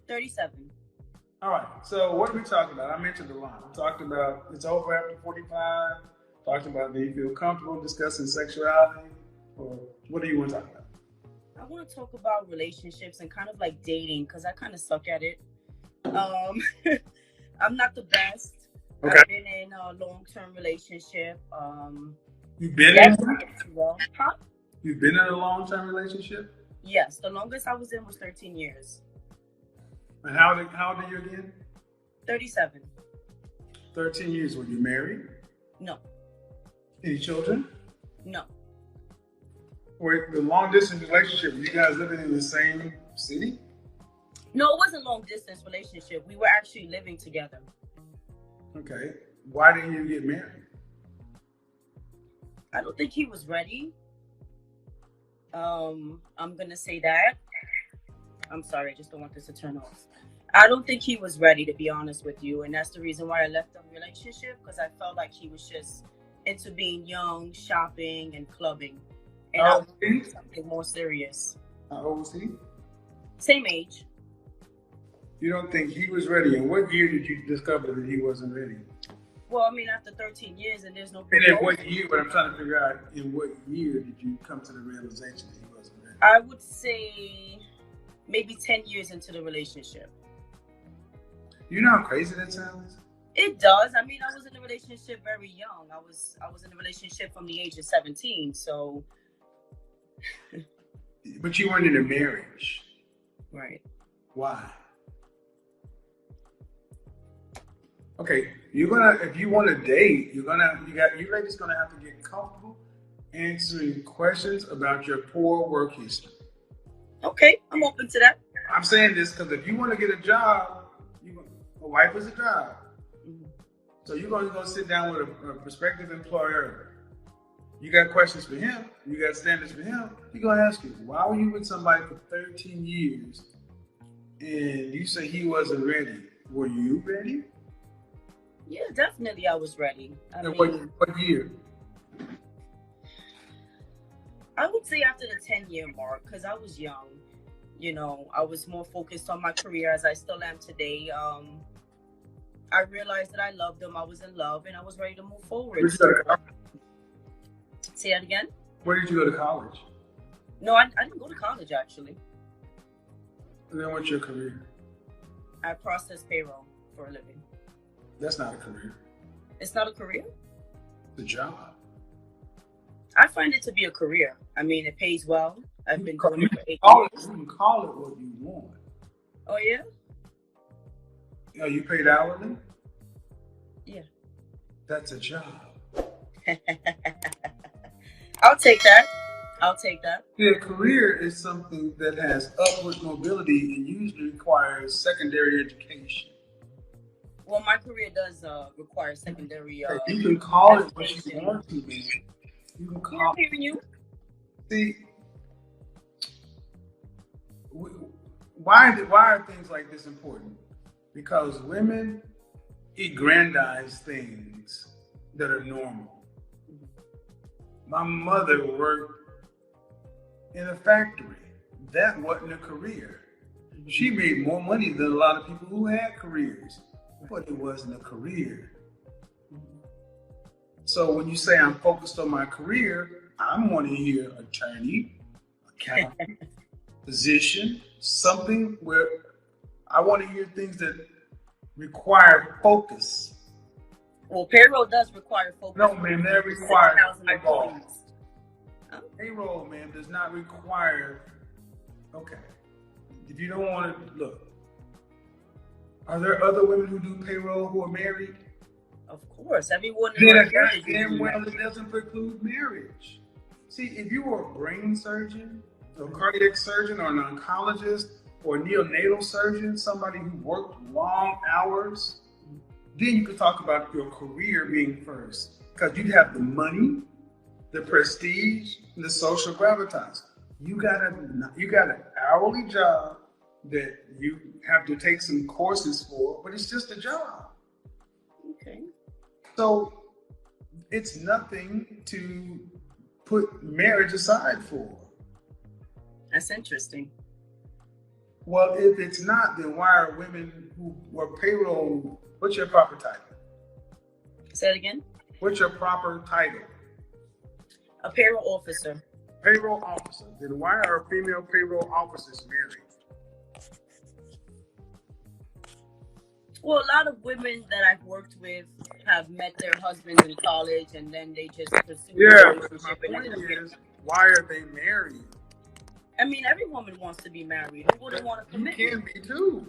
37. All right. So what are we talking about? I mentioned a lot. We talked about it's over after 45. Talked about do you feel comfortable discussing sexuality, or what do you want to talk about? I want to talk about relationships and kind of like dating because I kind of suck at it. Um, I'm not the best. Okay. I've been in a long-term relationship. You've been That's in one? well, huh? You've been in a long-term relationship? Yes, the longest I was in was 13 years. And how old are you again? 37. 13 years. Were you married? No. Any children? No. Were the long-distance relationship, were you guys living in the same city? No, it wasn't long-distance relationship. We were actually living together. Okay. Why didn't you get married? I don't think he was ready. I'm gonna say that. I'm sorry, I just don't want this to turn off. I don't think he was ready, to be honest with you, and that's the reason why I left the relationship, because I felt like he was just into being young, shopping, and clubbing, and I wanted something more serious. How old was he? Same age. You don't think he was ready? And what year did you discover that he wasn't ready? Well, I mean, after 13 years, and there's no. And in what year? But I'm trying to figure out in what year did you come to the realization that he wasn't ready? I would say maybe 10 years into the relationship. You know how crazy that sounds? It does. I mean, I was in a relationship very young. I was in a relationship from the age of 17. So. But you weren't in a marriage. Right. Why? Okay, if you want to date, you ladies gonna have to get comfortable answering questions about your poor work history. Okay, I'm open to that. I'm saying this because if you want to get a job, a wife is a job. Mm-hmm. So you're going to go sit down with a prospective employer. You got questions for him. You got standards for him. He's going to ask you, why were you with somebody for 13 years and you say he wasn't ready? Were you ready? Yeah, definitely I was ready. What year? I would say after the 10-year mark, because I was young. You know, I was more focused on my career, as I still am today. I realized that I loved him. I was in love, and I was ready to move forward. Say that again? Where did you go to college? No, I didn't go to college, actually. And then what's your career? I process payroll for a living. That's not a career. It's not a career? It's a job. I find it to be a career. I mean, it pays well. I've been doing it for 8 years. You can call it what you want. Oh, yeah? Are you paid hourly? Yeah. That's a job. I'll take that. Yeah, a career is something that has upward mobility and usually requires secondary education. Well, my career does require secondary you can call it what you want to, man. You can call it. You. See, why are things like this important? Because women aggrandize things that are normal. My mother worked in a factory. That wasn't a career. She made more money than a lot of people who had careers, but it wasn't a career. So when you say I'm focused on my career, I'm wanting to hear attorney, accountant, physician, something where I want to hear things that require focus. Well, payroll does require focus. No, ma'am, that requires eyeball. Payroll, ma'am, does not require. Okay, if you don't want to look, are there other women who do payroll who are married? Of course, everyone. Damn well, it doesn't preclude marriage. See, if you were a brain surgeon, a cardiac surgeon, or an oncologist, or a neonatal surgeon, somebody who worked long hours, then you could talk about your career being first, because you have the money, the prestige, and the social gravitas. You got an hourly job that you have to take some courses for, but it's just a job. Okay. So it's nothing to put marriage aside for. That's interesting. Well, if it's not, then why are women who were payroll? What's your proper title? Say it again. What's your proper title? A payroll officer. Payroll officer. Then why are female payroll officers married? Well, a lot of women that I've worked with have met their husbands in college, and then they just pursue a relationship. But my point is, why are they married? I mean, every woman wants to be married. Who wouldn't want to commit? You can be too.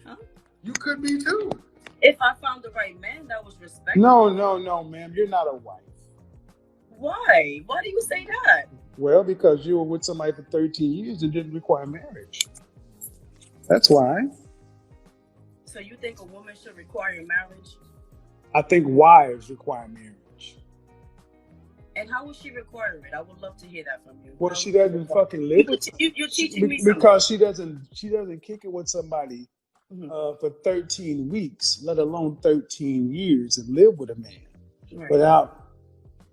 Huh? You could be too. If I found the right man that was respectful. No, ma'am. You're not a wife. Why? Why do you say that? Well, because you were with somebody for 13 years and didn't require marriage. That's why. So you think a woman should require marriage? I think wives require marriage. And how would she require it? I would love to hear that from you. Well, she doesn't fucking live with you're teaching me something. Because she doesn't kick it with somebody for 13 weeks, let alone 13 years, and live with a man without.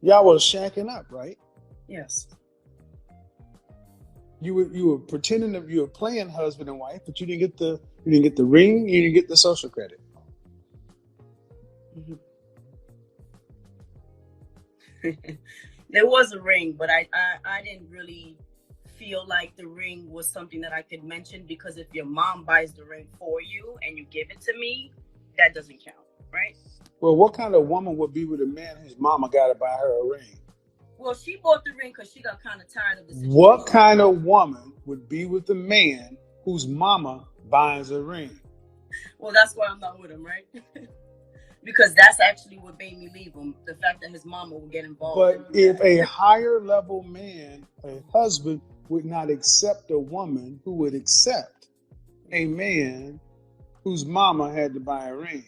Y'all was shacking up, right? Yes. You were pretending that you were playing husband and wife, but you didn't get the ring, you didn't get the social credit. Mm-hmm. There was a ring, but I didn't really feel like the ring was something that I could mention, because if your mom buys the ring for you and you give it to me, that doesn't count, right? Well, what kind of woman would be with a man whose mama got to buy her a ring? Well, she bought the ring because she got kind of tired of the situation. What kind of woman would be with a man whose mama buys a ring? Well, that's why I'm not with him, right? Because that's actually what made me leave him. The fact that his mama would get involved. But if a higher level man, a husband, would not accept a woman who would accept a man whose mama had to buy a ring.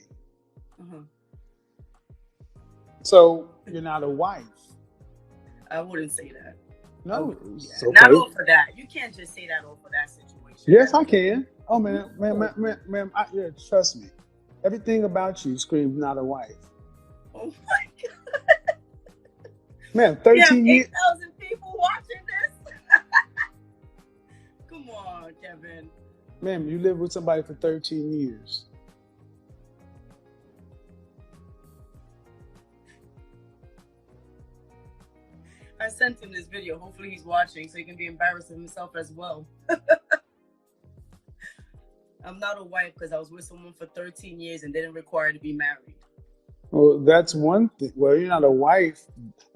So you're not a wife. I wouldn't say that. No, okay. Not all for that. You can't just say that all for that situation. Yes, I can. Oh, ma'am, trust me. Everything about you screams not a wife. Oh my God. Ma'am, 13 years. 8,000 people watching this. Come on, Kevin. Ma'am, you lived with somebody for 13 years. I sent him this video. Hopefully he's watching so he can be embarrassed of himself as well. I'm not a wife because I was with someone for 13 years and didn't require to be married. Well, that's one thing. Well, you're not a wife.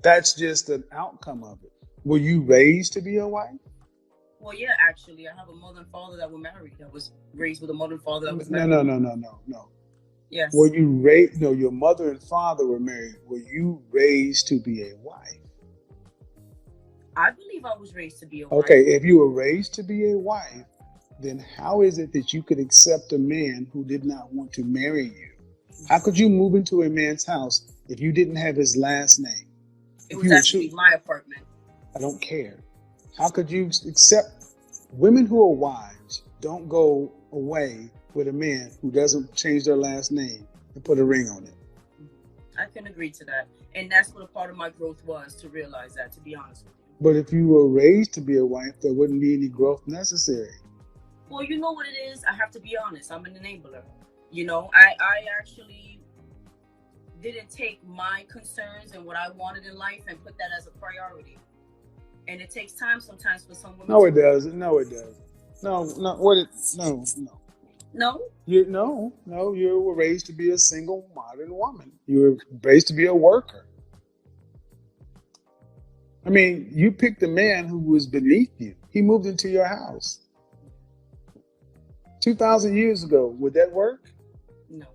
That's just an outcome of it. Were you raised to be a wife? Well, yeah, actually. I have a mother and father that were married. I was raised with a mother and father that was married. No. Yes. Were you raised? No, your mother and father were married. Were you raised to be a wife? I believe I was raised to be a wife. Okay, if you were raised to be a wife, then how is it that you could accept a man who did not want to marry you? How could you move into a man's house if you didn't have his last name? It was actually my apartment. I don't care. How could you accept women who are wives don't go away with a man who doesn't change their last name and put a ring on it? I can agree to that. And that's what a part of my growth was, to realize that, to be honest with you. But if you were raised to be a wife, there wouldn't be any growth necessary. Well, you know what it is? I have to be honest. I'm an enabler. You know, I actually didn't take my concerns and what I wanted in life and put that as a priority. And it takes time sometimes for some women. No, it doesn't. No. You were raised to be a single modern woman. You were raised to be a worker. I mean, you picked a man who was beneath you. He moved into your house. 2,000 years ago, would that work? No.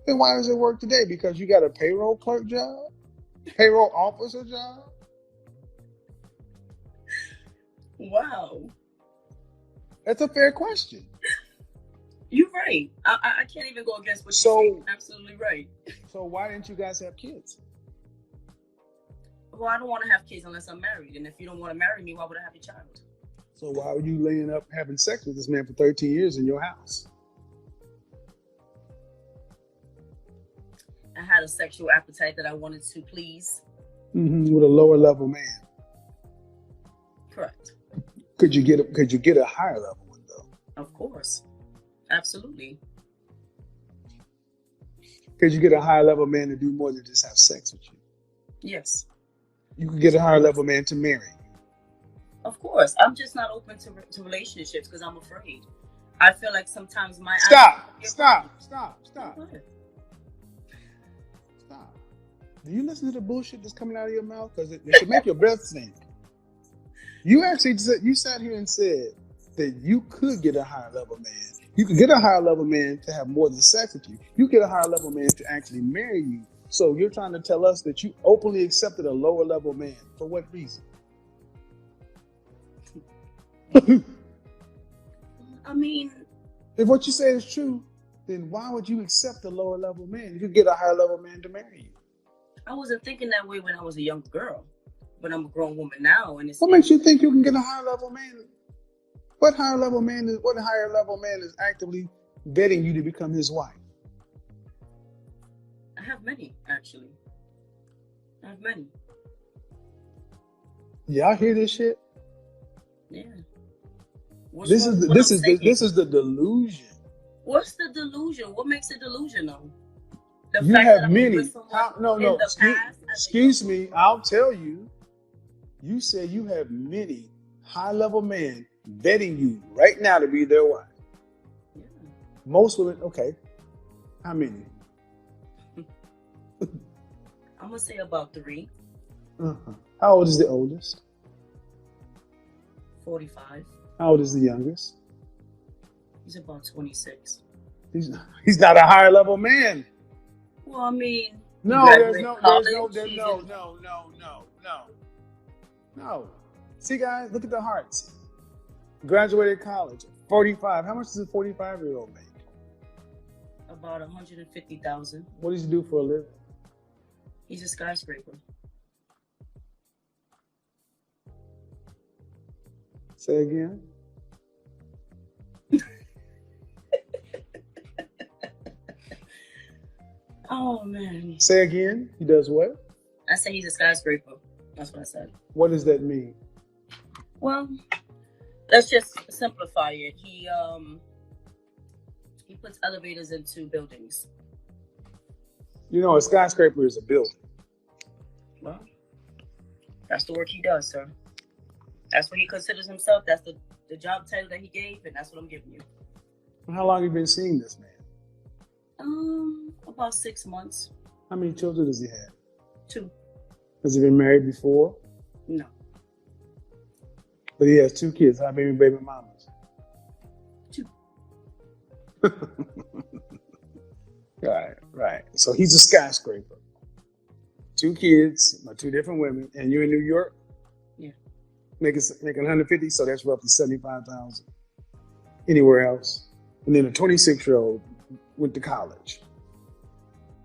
Then why does it work today? Because you got a payroll clerk job? Payroll officer job? Wow. That's a fair question. You're right. I can't even go against what you're saying. Absolutely right. So why didn't you guys have kids? Well, I don't want to have kids unless I'm married. And if you don't want to marry me, why would I have a child? So why were you laying up having sex with this man for 13 years in your house? I had a sexual appetite that I wanted to please. With a lower level man. Correct. Could you get a higher level one though? Of course. Absolutely. Could you get a higher level man to do more than just have sex with you? Yes. You could get a higher level man to marry you. Of course. I'm just not open to relationships because I'm afraid. I feel like sometimes my Stop. Do you listen to the bullshit that's coming out of your mouth? Because it should make your breath stink. You actually sat here and said that you could get a higher level man. You could get a higher level man to have more than sex with you. You get a higher level man to actually marry you. So you're trying to tell us that you openly accepted a lower level man. For what reason? I mean, if what you say is true, then why would you accept a lower level man? You could get a higher level man to marry you. I wasn't thinking that way when I was a young girl, but I'm a grown woman now, and it's. What makes you think you can get a higher level man? What higher level man is actively vetting you to become his wife? I have many, actually. I have many. Y'all hear this shit? Yeah. This is the delusion. What's the delusion? What makes it delusional? You have many. Excuse me. I'll tell you. You said you have many high-level men vetting you right now to be their wife. Yeah. Most women. Okay. How many? I'm gonna say about 3. Uh-huh. How old is the oldest? 45. How old is the youngest? He's about 26. He's not a higher level man. Well, I mean, no. See, guys, look at the hearts. Graduated college, 45. How much does a 45-year-old make? About 150,000. What does he do for a living? He's a skyscraper. Say again. Oh, man. Say again. He does what? I say he's a skyscraper. That's what I said. What does that mean? Well, let's just simplify it. He puts elevators into buildings. You know, a skyscraper is a building. Well, that's the work he does, sir. That's what he considers himself. That's the job title that he gave, and that's what I'm giving you. How long have you been seeing this man? About 6 months. How many children does he have? 2. Has he been married before? No. But he has 2 kids. How many baby mamas? 2. Right. So he's a skyscraper. 2 kids, 2 different women, and you're in New York? Yeah. Making 150, so that's roughly 75,000. Anywhere else? And then a 26-year-old went to college.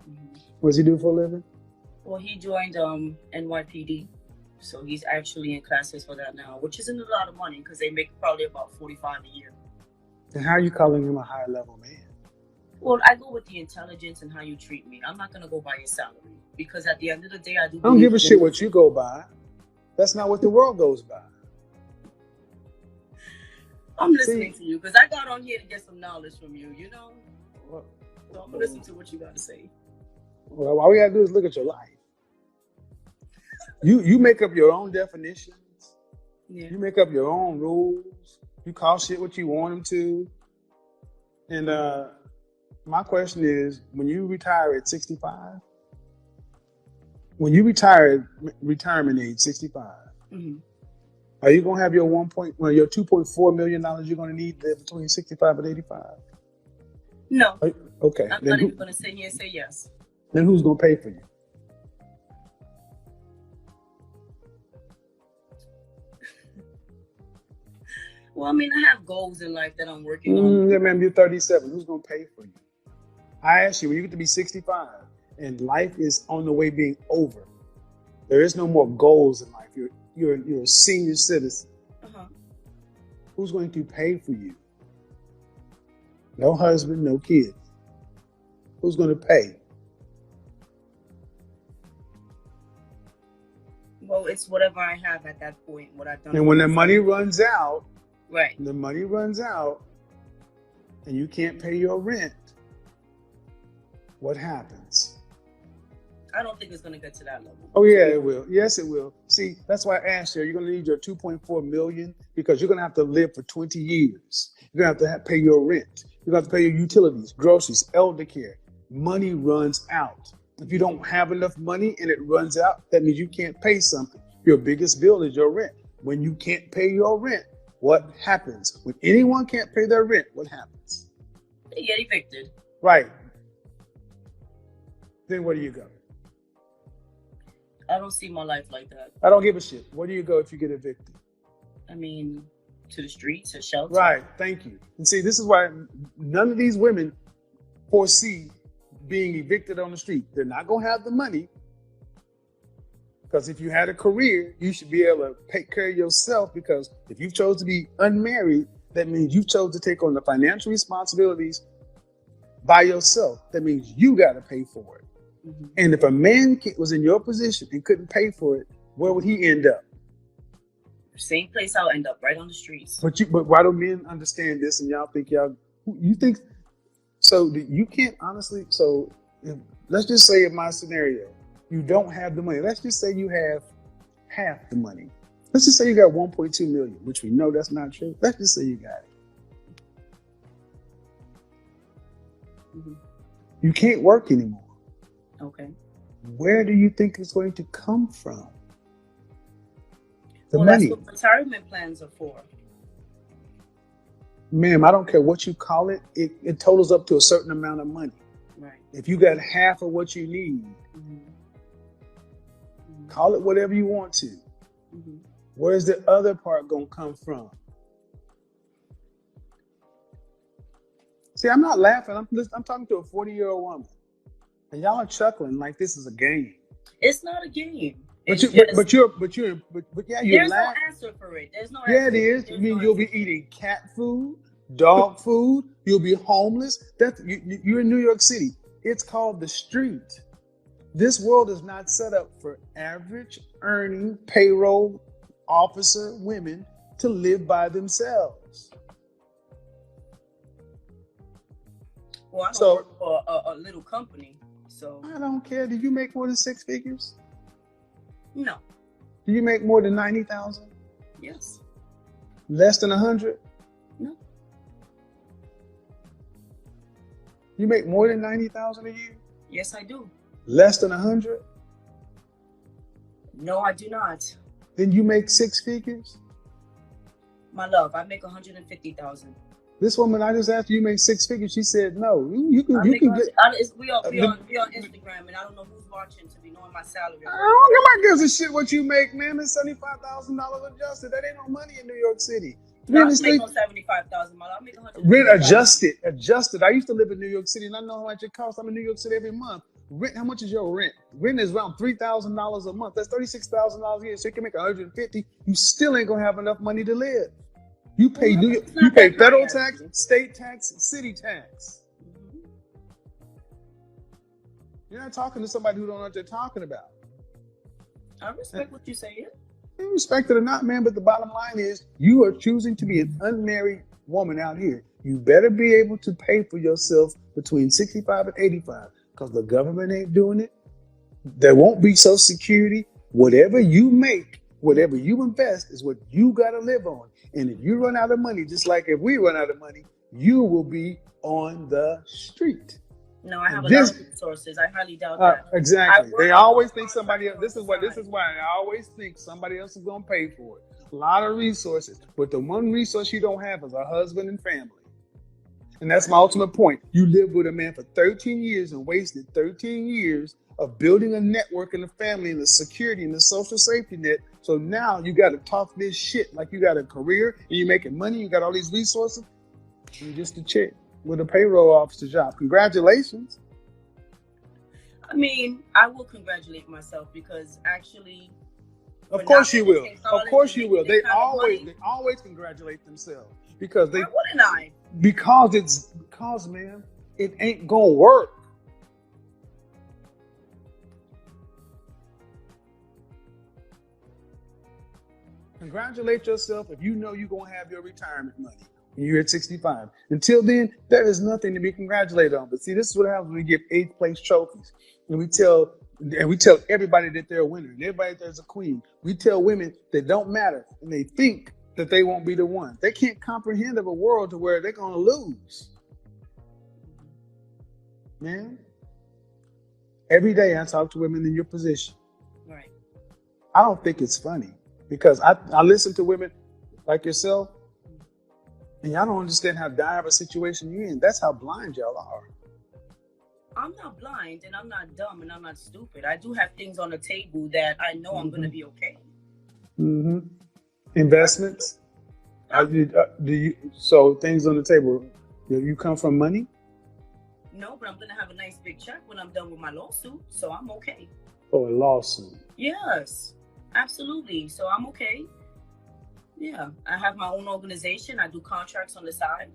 Mm-hmm. What does he do for a living? Well, he joined NYPD, so he's actually in classes for that now, which isn't a lot of money because they make probably about $45 a year. And how are you calling him a high level man? Well, I go with the intelligence and how you treat me. I'm not gonna go by your salary because at the end of the day, I don't give a shit what you go by. That's not what the world goes by. I'm listening to you because I got on here to get some knowledge from you, you know? So I'm going to listen to what you got to say. Well, all we got to do is look at your life. You make up your own definitions. Yeah. You make up your own rules. You call shit what you want them to. And my question is, when you retire at 65, when you retire at retirement age 65, mm-hmm. Are you gonna have your your $2.4 million you're gonna need there between 65 and 85? No. Okay. I'm not even gonna sit here and say yes. Then who's gonna pay for you? Well, I mean, I have goals in life that I'm working on. Yeah, man, you're 37. Who's gonna pay for you? I asked you, when you get to be 65 and life is on the way being over, there is no more goals in life. You're a senior citizen. Uh-huh. Who's going to pay for you? No husband, no kids. Who's going to pay? Well, it's whatever I have at that point, what I've done. And when the money runs out, right. The money runs out and you can't pay your rent, what happens? I don't think it's going to get to that level. Oh, yeah, it will. Yes, it will. See, that's why I asked you, you're going to need your $2.4 million because you're going to have to live for 20 years. You're going to have to pay your rent. You're going to have to pay your utilities, groceries, elder care. Money runs out. If you don't have enough money and it runs out, that means you can't pay something. Your biggest bill is your rent. When you can't pay your rent, what happens? When anyone can't pay their rent, what happens? They get evicted. Right. Then where do you go? I don't see my life like that. I don't give a shit. Where do you go if you get evicted? I mean, to the streets, a shelter. Right. Thank you. And see, this is why none of these women foresee being evicted on the street. They're not going to have the money. Because if you had a career, you should be able to take care of yourself, because if you chose to be unmarried, that means you chose to take on the financial responsibilities by yourself. That means you got to pay for it. Mm-hmm. And if a man was in your position and couldn't pay for it, where would he end up? Same place I'll end up, right on the streets. But why don't men understand this and y'all think you think, so you can't honestly, so let's just say in my scenario, you don't have the money. Let's just say you have half the money. Let's just say you got 1.2 million, which we know that's not true. Let's just say you got it. Mm-hmm. You can't work anymore. Okay. Where do you think it's going to come from? The money. That's what retirement plans are for. Ma'am, I don't care what you call it. It totals up to a certain amount of money. Right. If you got half of what you need, call it whatever you want to. Mm-hmm. Where's the other part going to come from? See, I'm not laughing. I'm talking to a 40-year-old woman. And y'all are chuckling like this is a game. It's not a game. But you're laughing. There's no answer for it. There's no answer. Yeah, it is. I mean, you'll be eating cat food, dog food. You'll be homeless. You're in New York City. It's called the street. This world is not set up for average earning payroll officer women to live by themselves. Well, I don't work for a little company, so I don't care. Did you make more than 6 figures? No. Do you make more than 90,000? Yes. Less than 100? No. You make more than 90,000 a year? Yes, I do. Less than 100? No, I do not. Then you make 6 figures? My love, I make 150,000. This woman I just asked you make 6 figures. She said no. You can get. We on Instagram, and I don't know who's watching to be knowing my salary. Nobody gives a shit what you make, man. It's $75,000 adjusted. That ain't no money in New York City. No, I make no 75,000. I make 100. Rent adjusted. I used to live in New York City, and I know how much it costs. I'm in New York City every month. Rent. How much is your rent? Rent is around $3,000 a month. That's $36,000 a year. So you can make 150. You still ain't gonna have enough money to live. You pay you pay federal tax, state tax, city tax. Mm-hmm. You're not talking to somebody who don't know what they're talking about. I respect what you're saying. You respect it or not, man, but the bottom line is you are choosing to be an unmarried woman out here. You better be able to pay for yourself between 65 and 85 because the government ain't doing it. There won't be Social Security. Whatever you make, whatever you invest is what you got to live on. And if you run out of money, just like if we run out of money, you will be on the street. No, I have a lot of resources. I highly doubt that. Exactly. They always think somebody else. This is why I always think somebody else is going to pay for it. A lot of resources. But the one resource you don't have is a husband and family. And that's my ultimate point. You lived with a man for 13 years and wasted 13 years of building a network and a family and the security and the social safety net. So now you got to talk this shit like you got a career and you're making money. You got all these resources. You're just a chick with a payroll officer job. Congratulations. I mean, I will congratulate myself because actually. Of course you will. Of course you will. They always congratulate themselves because they. Why wouldn't I? Because man, it ain't gonna work. Congratulate yourself if you know you're going to have your retirement money when you're at 65. Until then, there is nothing to be congratulated on. But see, this is what happens when we give 8th place trophies. And we tell everybody that they're a winner and everybody that there's a queen. We tell women that don't matter and they think that they won't be the one. They can't comprehend of a world to where they're going to lose. Man, every day I talk to women in your position. Right. I don't think it's funny because I listen to women like yourself and y'all don't understand how dire of a situation you're in. That's how blind y'all are. I'm not blind and I'm not dumb and I'm not stupid. I do have things on the table that I know I'm going to be okay. Mm-hmm. Investments? So things on the table, you come from money? No, but I'm going to have a nice big check when I'm done with my lawsuit, so I'm okay. Oh, a lawsuit. Yes, absolutely. So I'm okay. Yeah, I have my own organization. I do contracts on the side.